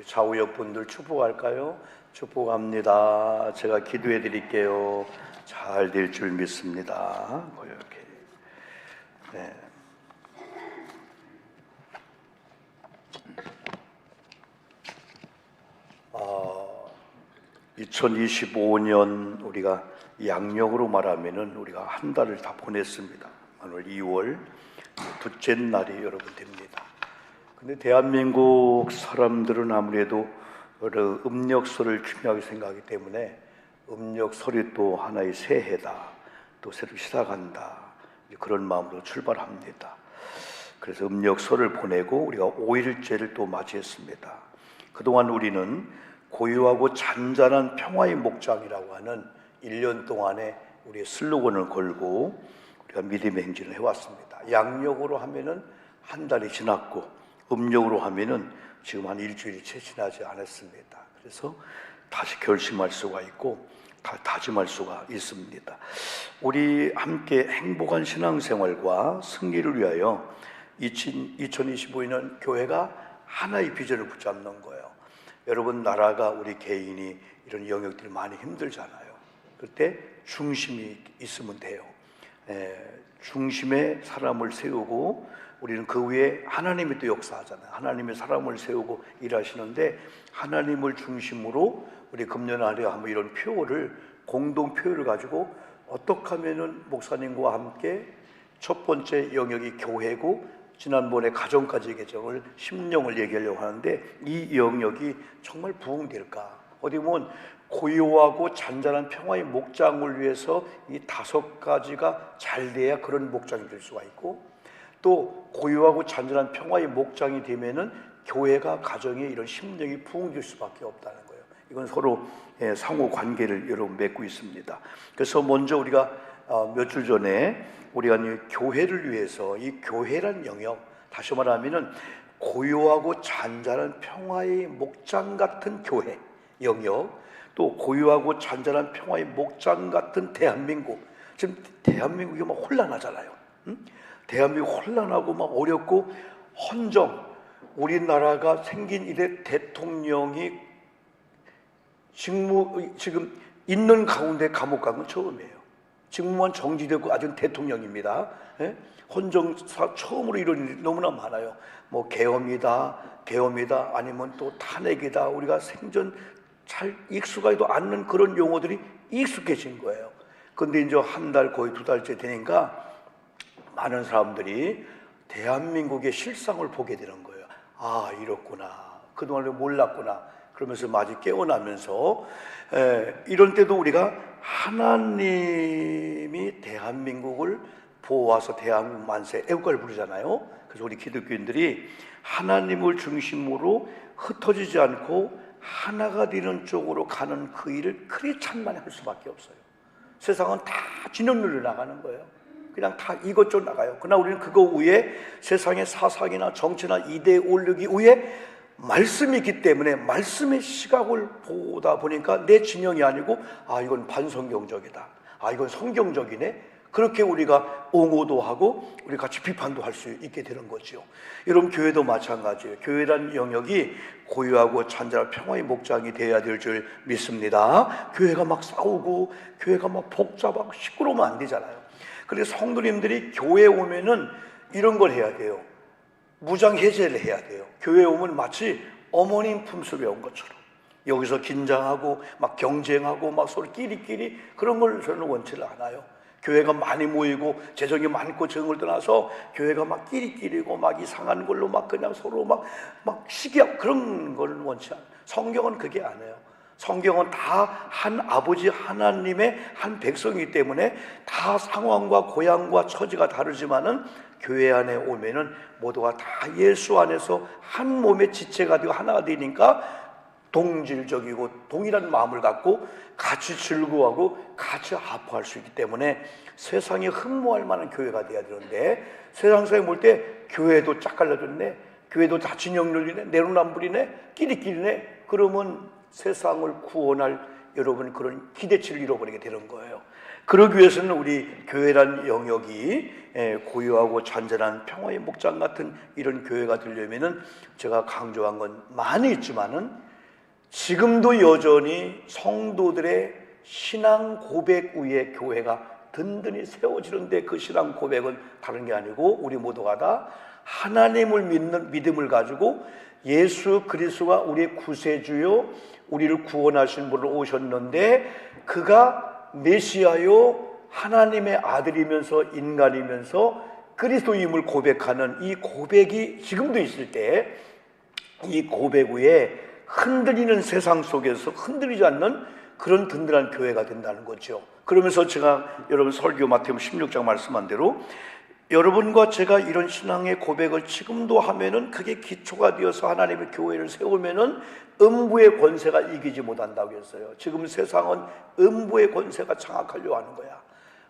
좌우역 분들 축복할까요? 축복합니다. 제가 기도해 드릴게요. 잘 될 줄 믿습니다. 이렇게. 네. 2025년 우리가 양력으로 말하면은 우리가 한 달을 다 보냈습니다. 오늘 2월 둘째 날이 여러분 됩니다. 근데 대한민국 사람들은 아무래도 음력설을 중요하게 생각하기 때문에 음력설이 또 하나의 새해다, 또 새로 시작한다, 그런 마음으로 출발합니다. 그래서 음력설을 보내고 우리가 5일째를 또 맞이했습니다. 그동안 우리는 고요하고 잔잔한 평화의 목장이라고 하는 1년 동안에 우리의 슬로건을 걸고 우리가 믿음의 행진을 해왔습니다. 양력으로 하면은 한 달이 지났고 음력으로 하면은 지금 한 일주일이 채 지나지 않았습니다. 그래서 다시 결심할 수가 있고 다짐할 수가 있습니다. 우리 함께 행복한 신앙생활과 승리를 위하여 2025년 교회가 하나의 비전을 붙잡는 거예요. 여러분, 나라가 우리 개인이 이런 영역들이 많이 힘들잖아요. 그때 중심이 있으면 돼요. 중심에 사람을 세우고 우리는 그 위에 하나님이 또 역사하잖아요. 하나님의 사람을 세우고 일하시는데 하나님을 중심으로 우리 금년안에 한번 이런 표를, 공동 표를 가지고 어떻게 하면은 목사님과 함께 첫 번째 영역이 교회고 지난번에 가정까지 계정을 심령을 얘기하려고 하는데 이 영역이 정말 부흥될까? 어디 보면 고요하고 잔잔한 평화의 목장을 위해서 이 5가지가 잘 돼야 그런 목장이 될 수가 있고, 또 고요하고 잔잔한 평화의 목장이 되면은 교회가, 가정이 이런 심령이 부흥될 수밖에 없다는 거예요. 이건 서로 상호 관계를 여러분 맺고 있습니다. 그래서 먼저 우리가 몇 주 전에 우리가 교회를 위해서 이 교회란 영역, 다시 말하면은 고요하고 잔잔한 평화의 목장 같은 교회 영역, 또 고요하고 잔잔한 평화의 목장 같은 대한민국. 지금 대한민국이 막 혼란하잖아요. 대한민국 혼란하고 막 어렵고 헌정, 우리나라가 생긴 이래 대통령이 지금 있는 가운데 감옥 간 건 처음이에요. 직무만 정지되고 아직 대통령입니다. 헌정사 처음으로 이런 일이 너무나 많아요. 뭐 계엄이다 아니면 또 탄핵이다. 우리가 생전 잘 익숙하지도 않는 그런 용어들이 익숙해진 거예요. 근데 이제 한 달, 거의 2달째 되니까 많은 사람들이 대한민국의 실상을 보게 되는 거예요. 아, 이렇구나. 그동안 몰랐구나. 그러면서 마치 깨어나면서 이런 때도 우리가 하나님이 대한민국을 보호하서 대한민국 만세, 애국가를 부르잖아요. 그래서 우리 기독교인들이 하나님을 중심으로 흩어지지 않고 하나가 되는 쪽으로 가는 그 일을 크리스찬만 할 수밖에 없어요. 세상은 다 진영률로 나가는 거예요. 그냥 다 이것저것 나가요. 그러나 우리는 그거 위에 세상의 사상이나 정치나 이데올로기 위에 말씀이 있기 때문에 말씀의 시각을 보다 보니까 내 진영이 아니고 이건 반성경적이다, 이건 성경적이네, 그렇게 우리가 옹호도 하고 우리 같이 비판도 할 수 있게 되는 거죠. 여러분, 교회도 마찬가지예요. 교회란 영역이 고요하고 잔잔한 평화의 목장이 되어야 될 줄 믿습니다. 교회가 막 싸우고 교회가 막 복잡하고 시끄러우면 안 되잖아요. 그래서 성도님들이 교회에 오면은 이런 걸 해야 돼요. 무장 해제를 해야 돼요. 교회에 오면 마치 어머님 품속에 온 것처럼 여기서 긴장하고 막 경쟁하고 막 서로 끼리끼리 그런 걸 저는 원치를 않아요. 교회가 많이 모이고 재정이 많고 적은 걸 떠나서 교회가 막 끼리끼리고 막 이상한 걸로 막 그냥 서로 막 시기하고 그런 걸 원치 않아요. 성경은 그게 아니에요. 성경은 다 한 아버지 하나님의 한 백성이기 때문에 다 상황과 고향과 처지가 다르지만은 교회 안에 오면은 모두가 다 예수 안에서 한 몸의 지체가 되고 하나가 되니까 동질적이고 동일한 마음을 갖고 같이 즐거워하고 같이 아파할 수 있기 때문에 세상에 흠모할 만한 교회가 돼야 되는데, 세상 사람이 볼 때 교회도 짝 갈라졌네, 교회도 다 진영률이네, 내로남불이네, 끼리끼리네, 그러면 세상을 구원할 여러분 그런 기대치를 잃어버리게 되는 거예요. 그러기 위해서는 우리 교회란 영역이 고요하고 잔잔한 평화의 목장 같은 이런 교회가 되려면은 제가 강조한 건 많이 있지만은 지금도 여전히 성도들의 신앙 고백 위에 교회가 든든히 세워지는데, 그 신앙 고백은 다른 게 아니고 우리 모두가 다 하나님을 믿는 믿음을 가지고 예수 그리스도가 우리의 구세주요 우리를 구원하신 분으로 오셨는데, 그가 메시아요 하나님의 아들이면서 인간이면서 그리스도임을 고백하는 이 고백이 지금도 있을 때, 이 고백 위에 흔들리는 세상 속에서 흔들리지 않는 그런 든든한 교회가 된다는 거죠. 그러면서 제가 여러분 설교 마태복음 16장 말씀한 대로 여러분과 제가 이런 신앙의 고백을 지금도 하면은 그게 기초가 되어서 하나님의 교회를 세우면은 음부의 권세가 이기지 못한다고 했어요. 지금 세상은 음부의 권세가 장악하려고 하는 거야.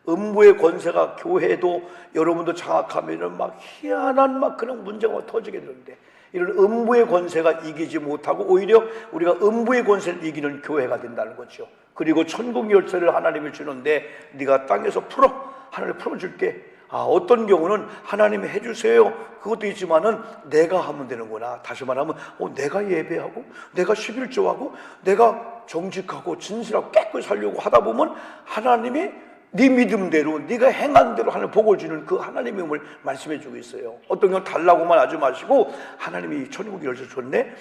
음부의 권세가 교회도 여러분도 장악하면은 막 희한한 막 그런 문제가 터지게 되는데, 이런 음부의 권세가 이기지 못하고 오히려 우리가 음부의 권세를 이기는 교회가 된다는 거죠. 그리고 천국 열쇠를 하나님이 주는데 네가 땅에서 풀어, 하나님 풀어줄게. 어떤 경우는 하나님이 해주세요, 그것도 있지만은 내가 하면 되는구나. 다시 말하면 내가 예배하고 내가 11조하고 내가 정직하고 진실하고 깨끗이 살려고 하다 보면 하나님이 네 믿음대로 네가 행한 대로 하나님 복을 주는 그 하나님의 힘을 말씀해 주고 있어요. 어떤 경우 달라고만 하지 마시고 하나님이 천국 열쇠 줬네,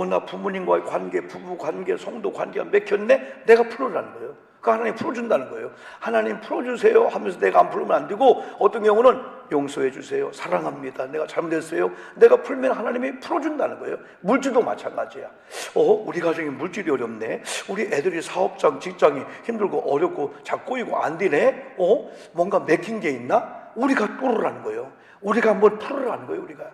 나 부모님과의 관계, 부부 관계, 성도 관계가 맥혔네, 내가 풀어라는 거예요. 그 하나님 풀어준다는 거예요. 하나님 풀어주세요 하면서 내가 안 풀면 안 되고, 어떤 경우는 용서해 주세요, 사랑합니다, 내가 잘못했어요, 내가 풀면 하나님이 풀어준다는 거예요. 물질도 마찬가지야. 우리 가정이 물질이 어렵네, 우리 애들이 사업장 직장이 힘들고 어렵고 잘 꼬이고 안 되네, 뭔가 맥힌 게 있나? 우리가 뚫으라는 거예요. 우리가 한번 풀으라는 거예요. 우리가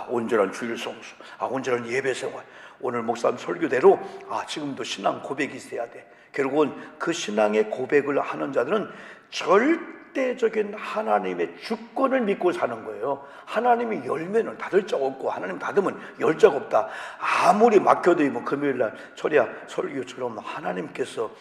온전한 주일 성수, 온전한 예배 생활, 오늘 목사님 설교대로 지금도 신앙 고백이 있어야 돼. 결국은 그 신앙의 고백을 하는 자들은 절대적인 하나님의 주권을 믿고 사는 거예요. 하나님이 열면은 닫을 적 없고, 하나님 닫으면 열 적 없다. 아무리 막혀도 뭐 금요일날 철야 설교처럼 하나님께서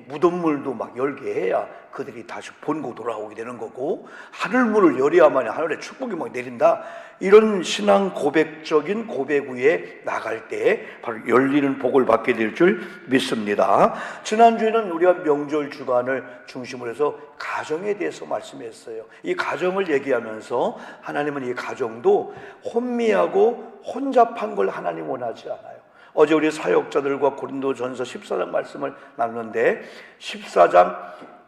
무덤물도 막 열게 해야 그들이 다시 본고 돌아오게 되는 거고, 하늘문을 열어야만 하늘의 축복이 막 내린다. 이런 신앙 고백적인 고백 위에 나갈 때 바로 열리는 복을 받게 될 줄 믿습니다. 지난주에는 우리가 명절 주간을 중심으로 해서 가정에 대해서 말씀했어요. 이 가정을 얘기하면서 하나님은 이 가정도 혼미하고 혼잡한 걸 하나님 원하지 않아요. 어제 우리 사역자들과 고린도전서 14장 말씀을 나누는데 14장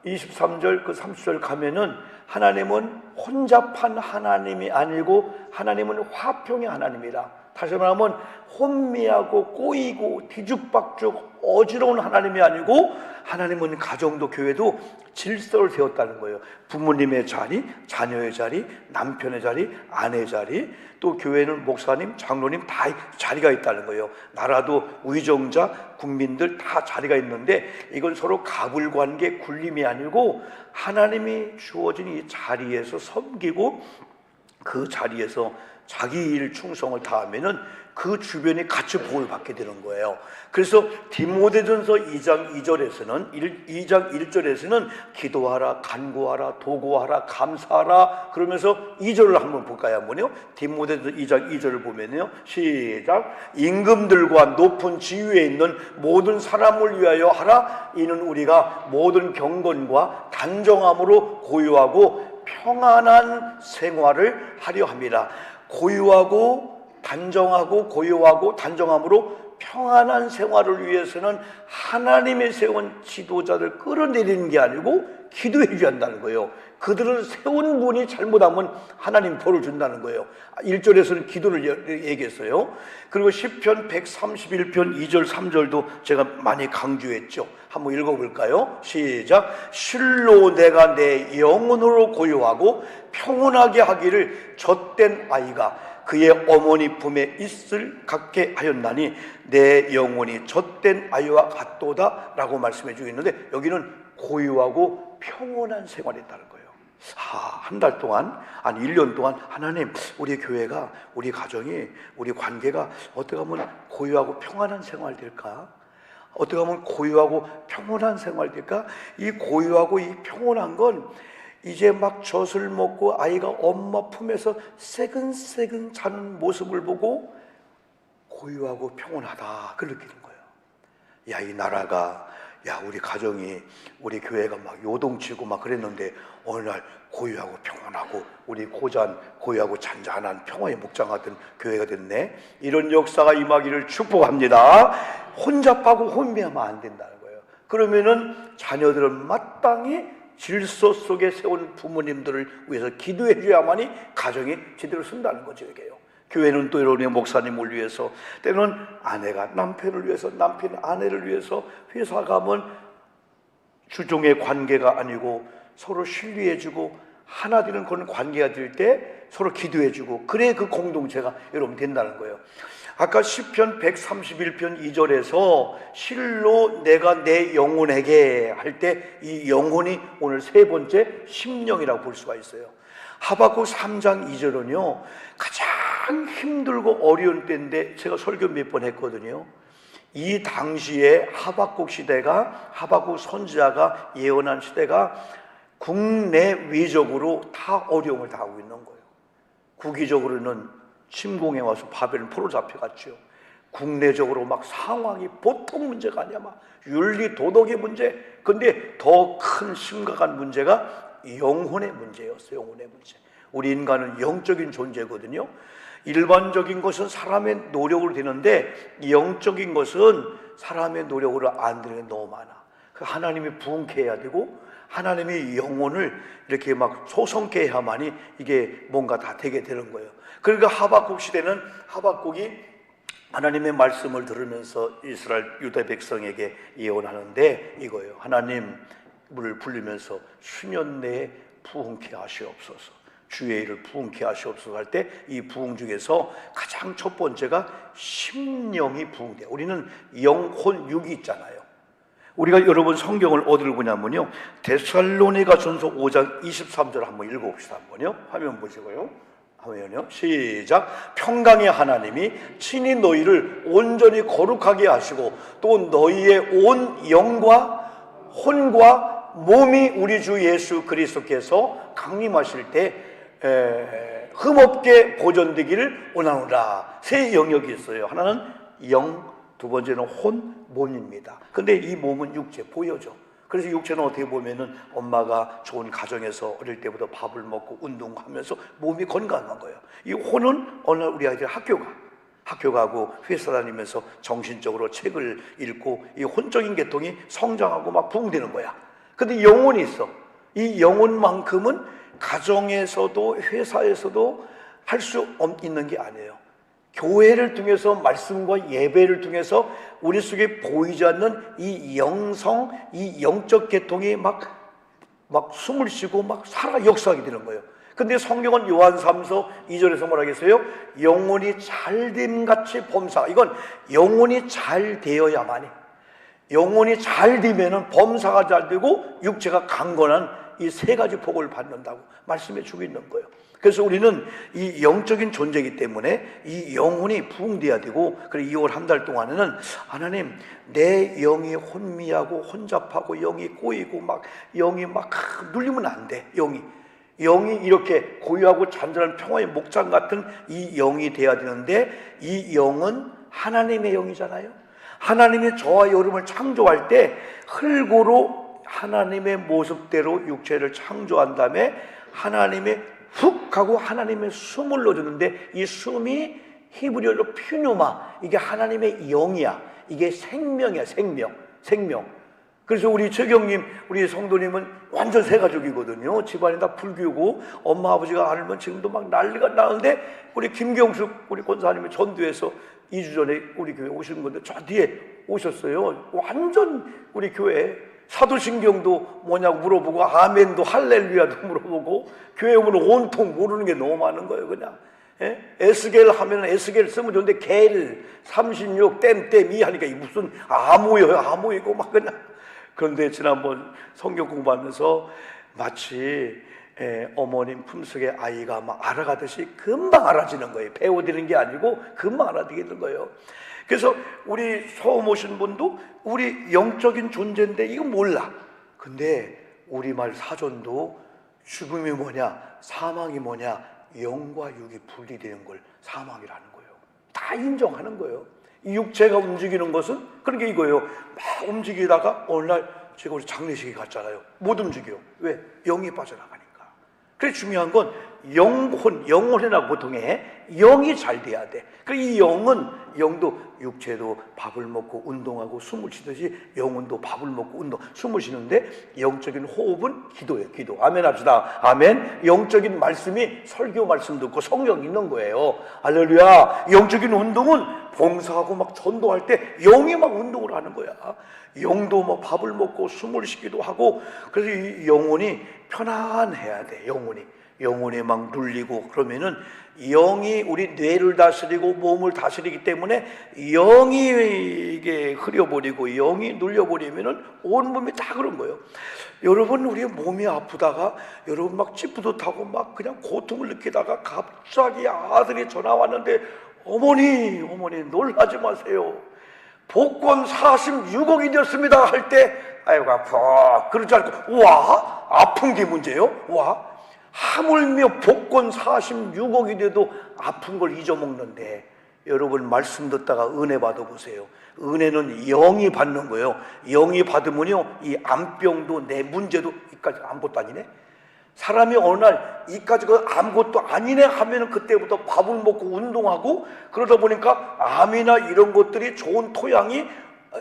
23절 그 30절 가면은 하나님은 혼잡한 하나님이 아니고 하나님은 화평의 하나님이라. 다시 말하면 혼미하고 꼬이고 뒤죽박죽 어지러운 하나님이 아니고, 하나님은 가정도 교회도 질서를 세웠다는 거예요. 부모님의 자리, 자녀의 자리, 남편의 자리, 아내의 자리, 또 교회는 목사님, 장로님 다 자리가 있다는 거예요. 나라도 의정자, 국민들 다 자리가 있는데, 이건 서로 가불관계, 굴림이 아니고 하나님이 주어진 이 자리에서 섬기고 그 자리에서 자기 일 충성을 다하면은 그 주변이 같이 복을 받게 되는 거예요. 그래서 디모데전서 2장 2절에서는 2장 1절에서는 기도하라, 간구하라, 도구하라, 감사하라 그러면서 2절을 한번 볼까요? 한번요. 디모데전서 2장 2절을 보면요, 시작. 임금들과 높은 지위에 있는 모든 사람을 위하여 하라. 이는 우리가 모든 경건과 단정함으로 고요하고 평안한 생활을 하려 합니다. 고요하고 단정하고 고요하고 단정함으로 평안한 생활을 위해서는 하나님의 세운 지도자를 끌어내리는 게 아니고 기도해 줘야 한다는 거예요. 그들을 세운 분이 잘못하면 하나님 벌을 준다는 거예요. 1절에서는 기도를 얘기했어요. 그리고 시편 131편 2절 3절도 제가 많이 강조했죠. 한번 읽어볼까요? 시작. 실로 내가 내 영혼으로 고요하고 평온하게 하기를 젖된 아이가 그의 어머니 품에 있을 갖게 하였나니 내 영혼이 젖된 아이와 같도다 라고 말씀해 주고 있는데, 여기는 고요하고 평온한 생활이었다는 거예요. 한 달 동안, 아니 1년 동안 하나님, 우리 교회가, 우리 가정이, 우리 관계가 어떻게 하면 고요하고 평안한 생활 될까? 어떻게 보면 고요하고 평온한 생활일까? 이 고요하고 이 평온한 건 이제 막 젖을 먹고 아이가 엄마 품에서 새근새근 자는 모습을 보고 고요하고 평온하다 그걸 느끼는 거예요. 야, 이 나라가, 야, 우리 가정이, 우리 교회가 막 요동치고 막 그랬는데 어느 날 고요하고 평온하고 우리 고잔 고요하고 잔잔한 평화의 목장 같은 교회가 됐네. 이런 역사가 임하기를 축복합니다. 혼잡하고 혼미하면 안 된다는 거예요. 그러면은 자녀들은 마땅히 질서 속에 세운 부모님들을 위해서 기도해 줘야만이 가정이 제대로 쓴다는 거죠. 이게요. 교회는 또 이런 목사님을 위해서, 때로는 아내가 남편을 위해서, 남편이 아내를 위해서, 회사 가면 주종의 관계가 아니고 서로 신뢰해주고 하나 되는 그런 관계가 될 때 서로 기도해주고, 그래 그 공동체가 여러분 된다는 거예요. 아까 시편 131편 2절에서 실로 내가 내 영혼에게 할 때 이 영혼이 오늘 세 번째 심령이라고 볼 수가 있어요. 하박국 3장 2절은요 가장 힘들고 어려운 때인데 제가 설교 몇 번 했거든요. 이 당시에 하박국 시대가, 하박국 선지자가 예언한 시대가 국내외적으로 다 어려움을 당하고 있는 거예요. 국위적으로는 침공해 와서 바벨론 포로 잡혀갔죠. 국내적으로 막 상황이 보통 문제가 아니야. 막 윤리 도덕의 문제. 근데 더 큰 심각한 문제가 영혼의 문제였어요. 영혼의 문제. 우리 인간은 영적인 존재거든요. 일반적인 것은 사람의 노력으로 되는데 영적인 것은 사람의 노력으로 안 되는 게 너무 많아. 하나님이 부흥케 해야 되고 하나님의 영혼을 이렇게 막 소성케 해야만이 이게 뭔가 다 되게 되는 거예요. 그러니까 하박국 시대는 하박국이 하나님의 말씀을 들으면서 이스라엘 유다 백성에게 예언하는데 이거예요. 하나님을 부르면서 수년 내에 부흥케 하시옵소서, 주의 일을 부흥케 하시옵소서 할 때 이 부흥 중에서 가장 첫 번째가 심령이 부흥돼요. 우리는 영혼 육이 있잖아요. 우리가 여러분 성경을 어디를 보냐면요 데살로니가 전서 5장 23절 한번 읽어봅시다. 한번요. 화면 보시고요. 화면요. 시작. 평강의 하나님이 친히 너희를 온전히 거룩하게 하시고 또 너희의 온 영과 혼과 몸이 우리 주 예수 그리스도께서 강림하실 때 흠없게 보존되기를 원하노라. 세 영역이 있어요. 하나는 영, 두 번째는 혼, 몸입니다. 근데 이 몸은 육체, 보여져. 그래서 육체는 어떻게 보면은 엄마가 좋은 가정에서 어릴 때부터 밥을 먹고 운동하면서 몸이 건강한 거예요. 이 혼은 어느 날 우리 아이들 학교 가고 회사 다니면서 정신적으로 책을 읽고 이 혼적인 계통이 성장하고 막 부흥되는 거야. 근데 영혼이 있어. 이 영혼만큼은 가정에서도 회사에서도 할 수 있는 게 아니에요. 교회를 통해서 말씀과 예배를 통해서 우리 속에 보이지 않는 이 영성, 이 영적 계통이 막 숨을 쉬고 막 살아 역사하게 되는 거예요. 근데 성경은 요한 3서 2절에서 뭐라 했어요? 영혼이 잘됨같이 범사. 이건 영혼이 잘 되어야만이, 영혼이 잘 되면은 범사가 잘 되고 육체가 강건한 이 세 가지 복을 받는다고 말씀해 주고 있는 거예요. 그래서 우리는 이 영적인 존재이기 때문에 이 영혼이 부흥돼야 되고, 그리고 2월 한 달 동안에는 하나님 내 영이 혼미하고 혼잡하고 영이 꼬이고 막 영이 막 눌리면 안 돼. 영이 이렇게 고요하고 잔잔한 평화의 목장 같은 이 영이 돼야 되는데, 이 영은 하나님의 영이잖아요. 하나님이 저와 여러분을 창조할 때 흙으로 하나님의 모습대로 육체를 창조한 다음에 하나님의 훅 하고 하나님의 숨을 넣어줬는데, 이 숨이 히브리어로 퓨누마, 이게 하나님의 영이야. 이게 생명이야. 생명. 그래서 우리 최경님, 우리 성도님은 완전 새 가족이거든요. 집안이 다 불교고 엄마 아버지가 알면 지금도 막 난리가 나는데, 우리 김경숙 우리 권사님이 전도해서 2주 전에 우리 교회 오신 건데 저 뒤에 오셨어요. 완전 우리 교회 사도신경도 뭐냐고 물어보고 아멘도 할렐루야도 물어보고 교회 오면 온통 모르는 게 너무 많은 거예요. 그냥 에스겔 하면 에스겔 쓰면 좋은데 겔 36 땜땜 이 하니까 무슨 암호이고 막 그냥. 그런데 지난번 성경 공부하면서 마치 어머님 품속에 아이가 막 알아가듯이 금방 알아지는 거예요. 배워드리는 게 아니고 금방 알아듣게 되는 거예요. 그래서 우리 처음 오신 분도 우리 영적인 존재인데 이거 몰라. 근데 우리말 사전도 죽음이 뭐냐, 사망이 뭐냐, 영과 육이 분리되는 걸 사망이라는 거예요. 다 인정하는 거예요. 이 육체가 움직이는 것은 그런 게 이거예요. 막 움직이다가 어느 날 제가 우리 장례식에 갔잖아요. 못 움직여요. 왜? 영이 빠져나가니까. 그래서 중요한 건 영혼이라고 보통 해. 영이 잘 돼야 돼. 이 영도 육체도 밥을 먹고 운동하고 숨을 쉬듯이 영혼도 밥을 먹고 숨을 쉬는데 영적인 호흡은 기도예요. 기도. 아멘 합시다. 아멘. 영적인 말씀이 설교 말씀 듣고 성경 읽는 거예요. 할렐루야. 영적인 운동은 봉사하고 막 전도할 때 영이 막 운동을 하는 거야. 영도 막 밥을 먹고 숨을 쉬기도 하고. 그래서 이 영혼이 편안해야 돼. 영혼이 막 눌리고 그러면은 영이 우리 뇌를 다스리고 몸을 다스리기 때문에 영이 이게 흐려버리고 영이 눌려버리면은 온 몸이 다 그런 거예요. 여러분, 우리 몸이 아프다가 여러분 막 찌뿌듯하고 막 그냥 고통을 느끼다가 갑자기 아들이 전화 왔는데 어머니 놀라지 마세요. 복권 46억이 됐습니다 할 때 아이고 아파 그러지 않고 와 아픈 게 문제예요. 와 하물며 복권 46억이 돼도 아픈 걸 잊어먹는데 여러분 말씀 듣다가 은혜 받아보세요. 은혜는 영이 받는 거예요. 영이 받으면요 이 암병도 내 문제도 이까지 아무것도 아니네. 사람이 어느 날 이까지가 아무것도 아니네 하면은 그때부터 밥을 먹고 운동하고 그러다 보니까 암이나 이런 것들이 좋은 토양이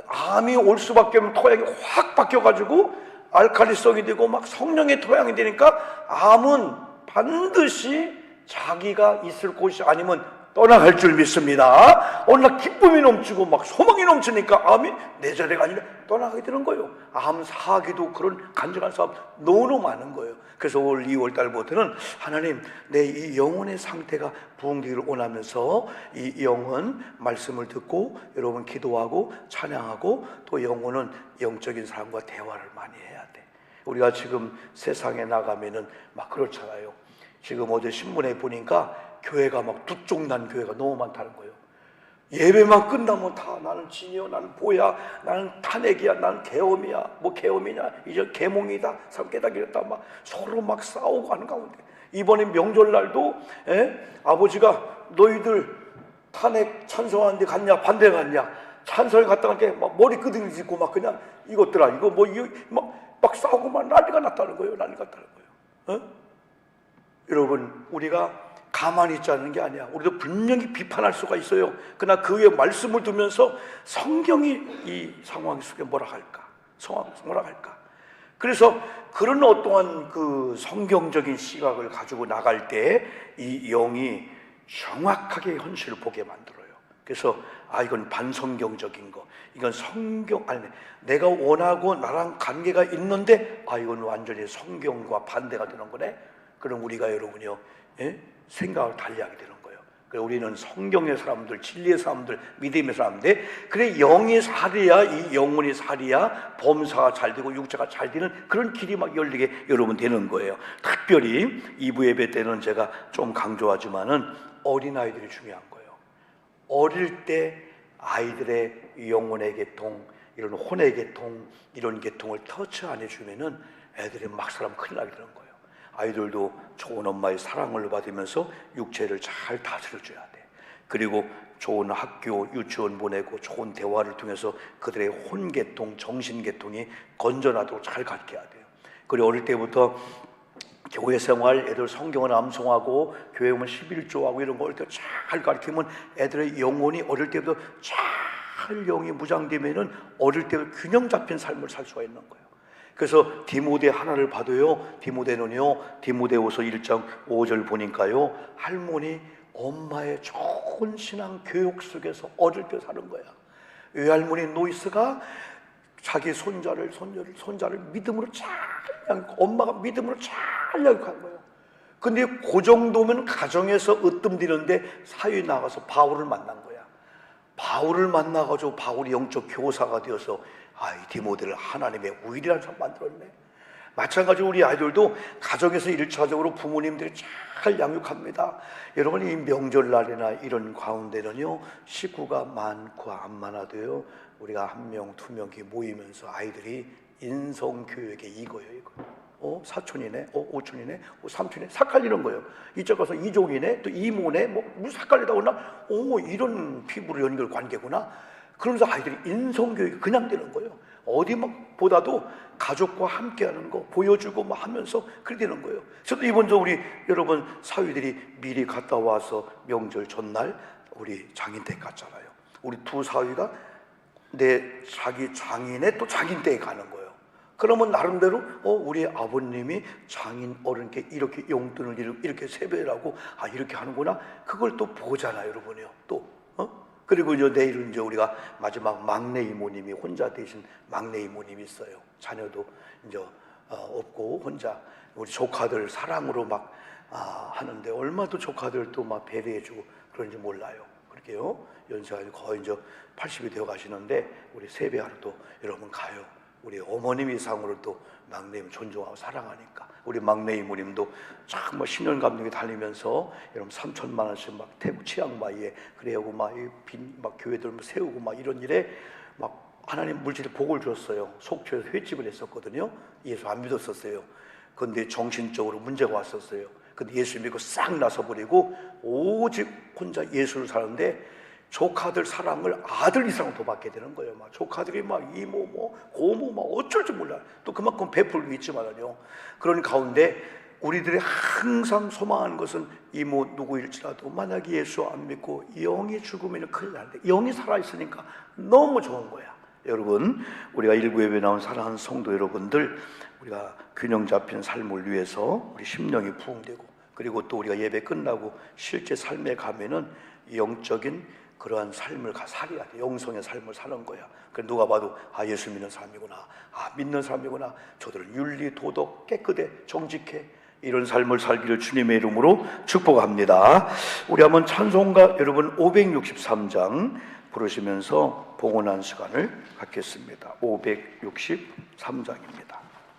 암이 올 수밖에 없는 토양이 확 바뀌어가지고 알칼리성이 되고 막 성령의 토양이 되니까 암은 반드시 자기가 있을 곳이 아니면 떠나갈 줄 믿습니다. 어느 날 기쁨이 넘치고 막 소망이 넘치니까 암이 내 자리가 아니라 떠나가게 되는 거예요. 암 사기도 그런 간절한 싸움 너무 많은 거예요. 그래서 올 2월 달부터는 하나님 내 이 영혼의 상태가 부흥되기를 원하면서 이 영혼 말씀을 듣고 여러분 기도하고 찬양하고 또 영혼은 영적인 사람과 대화를 많이 해야 돼. 우리가 지금 세상에 나가면은 막 그렇잖아요. 지금 어제 신문에 보니까 교회가 막 두쪽난 교회가 너무 많다는 거예요. 예배만 끝나면 다 나는 진이요, 나는 보야, 나는 탄핵이야, 나는 계엄이야, 뭐 계엄이냐, 이제 계몽이다, 사람 깨닫겠다, 막 서로 막 싸우고 하는 가운데 이번에 명절날도 아버지가 너희들 탄핵 찬성하는데 갔냐, 반대 갔냐, 찬성에 갔다가 막 머리 끄댕이 짚고 막 그냥 이것들아, 이거 뭐 이거 막 싸우고 막 난리가 났다는 거예요, 난리가 났다는 거예요. 여러분, 우리가 가만히 있지 않는 게 아니야. 우리도 분명히 비판할 수가 있어요. 그러나 그 위에 말씀을 두면서 성경이 이 상황 속에 뭐라 할까? 그래서 그런 어떠한 그 성경적인 시각을 가지고 나갈 때 이 영이 정확하게 현실을 보게 만들어요. 그래서 이건 반성경적인 거, 이건 성경 아니 내가 원하고 나랑 관계가 있는데 이건 완전히 성경과 반대가 되는 거네. 그럼 우리가 여러분요 생각을 달리하게 되는 거예요. 그래서 우리는 성경의 사람들, 진리의 사람들, 믿음의 사람인데 그래 영이 살이야, 이 영혼이 살이야 범사가 잘 되고 육체가 잘 되는 그런 길이 막 열리게 여러분 되는 거예요. 특별히 2부 예배 때는 제가 좀 강조하지만은 어린아이들이 중요한 거예요. 어릴 때 아이들의 영혼의 계통, 이런 혼의 계통, 이런 계통을 터치 안 해주면은 애들이 막 사람 큰일 나게 되는 거예요. 아이들도 좋은 엄마의 사랑을 받으면서 육체를 잘 다스려줘야 돼. 그리고 좋은 학교, 유치원 보내고 좋은 대화를 통해서 그들의 혼계통, 정신계통이 건전하도록 잘 가르쳐야 돼요. 그리고 어릴 때부터 교회 생활, 애들 성경을 암송하고 교회 오면 11조하고 이런 거 어릴 때 잘 가르치면 애들의 영혼이 어릴 때부터 잘 영이 무장되면은 어릴 때부터 균형 잡힌 삶을 살 수가 있는 거예요. 그래서 디모데 하나를 봐도요, 디모데는요, 디모데후서 1장 5절 보니까요, 할머니 엄마의 좋은 신앙 교육 속에서 어릴 때 사는 거야. 외할머니 노이스가 자기 손자를 믿음으로 잘 엄마가 믿음으로 잘 양육한 거예요. 근데 그 정도면 가정에서 으뜸되는데 사회에 나가서 바울을 만난 거야. 바울을 만나가지고 바울이 영적 교사가 되어서 이 디모데를 하나님의 우일이라는 사람 만들었네. 마찬가지로 우리 아이들도 가정에서 1차적으로 부모님들이 잘 양육합니다. 여러분, 이 명절날이나 이런 가운데는요, 식구가 많고 안 많아도요, 우리가 한 명, 두 명이 모이면서 아이들이 인성교육에 이거예요, 이거. 사촌이네, 오촌이네, 삼촌이네, 삭갈리는 거예요. 이쪽 가서 이종이네, 또 이모네, 무슨 삭갈리다 오나, 이런 피부로 연결 관계구나. 그러면서 아이들이 인성교육이 그냥 되는 거예요. 어디 보다도 가족과 함께하는 거 보여주고 하면서 그렇게 되는 거예요. 저도 이번 우리 여러분 사위들이 미리 갔다 와서 명절 전날 우리 장인댁 갔잖아요. 우리 두 사위가 자기 장인의 또 장인댁에 가는 거예요. 그러면 나름대로 우리 아버님이 장인 어른께 이렇게 용돈을 이렇게 세배라고 이렇게 하는구나. 그걸 또 보잖아요, 여러분이요. 또 그리고 이제 내일은 이제 우리가 마지막 막내 이모님이 혼자 되신 막내 이모님이 있어요. 자녀도 이제 없고 혼자 우리 조카들 사랑으로 하는데 얼마나 또 조카들도 배려해주고 그런지 몰라요. 그렇게요. 연세가 거의 이제 80이 되어 가시는데 우리 세배하러 또 여러분 가요. 우리 어머님 이상으로 또 막내님 존중하고 사랑하니까 우리 막내 이모님도 정말 신년감독에 달리면서 여러분 3천만 원씩 태국 치앙마이에 그래하고 교회들 세우고 이런 일에 하나님 물질의 복을 줬어요. 속초에서 횟집을 했었거든요. 예수 안 믿었었어요. 그런데 정신적으로 문제가 왔었어요. 근데 예수 믿고 싹 나서버리고 오직 혼자 예수를 사는데 조카들 사랑을 아들 이상으로 더 받게 되는 거예요. 조카들이 이모 고모 어쩔 줄 몰라요. 또 그만큼 베풀고 있지만요. 그런 가운데 우리들이 항상 소망하는 것은 이모 누구일지라도 만약에 예수 안 믿고 영이 죽으면 큰일 나는데 영이 살아있으니까 너무 좋은 거야. 여러분, 우리가 일부 예배 나온 사랑하는 성도 여러분들, 우리가 균형 잡힌 삶을 위해서 우리 심령이 부흥되고, 그리고 또 우리가 예배 끝나고 실제 삶에 가면은 영적인 그러한 삶을 살아야 돼. 영성의 삶을 사는 거야. 그래서 누가 봐도 예수 믿는 사람이구나, 믿는 사람이구나, 저들은 윤리, 도덕, 깨끗해, 정직해, 이런 삶을 살기를 주님의 이름으로 축복합니다. 우리 한번 찬송가 여러분 563장 부르시면서 봉헌한 시간을 갖겠습니다. 563장입니다.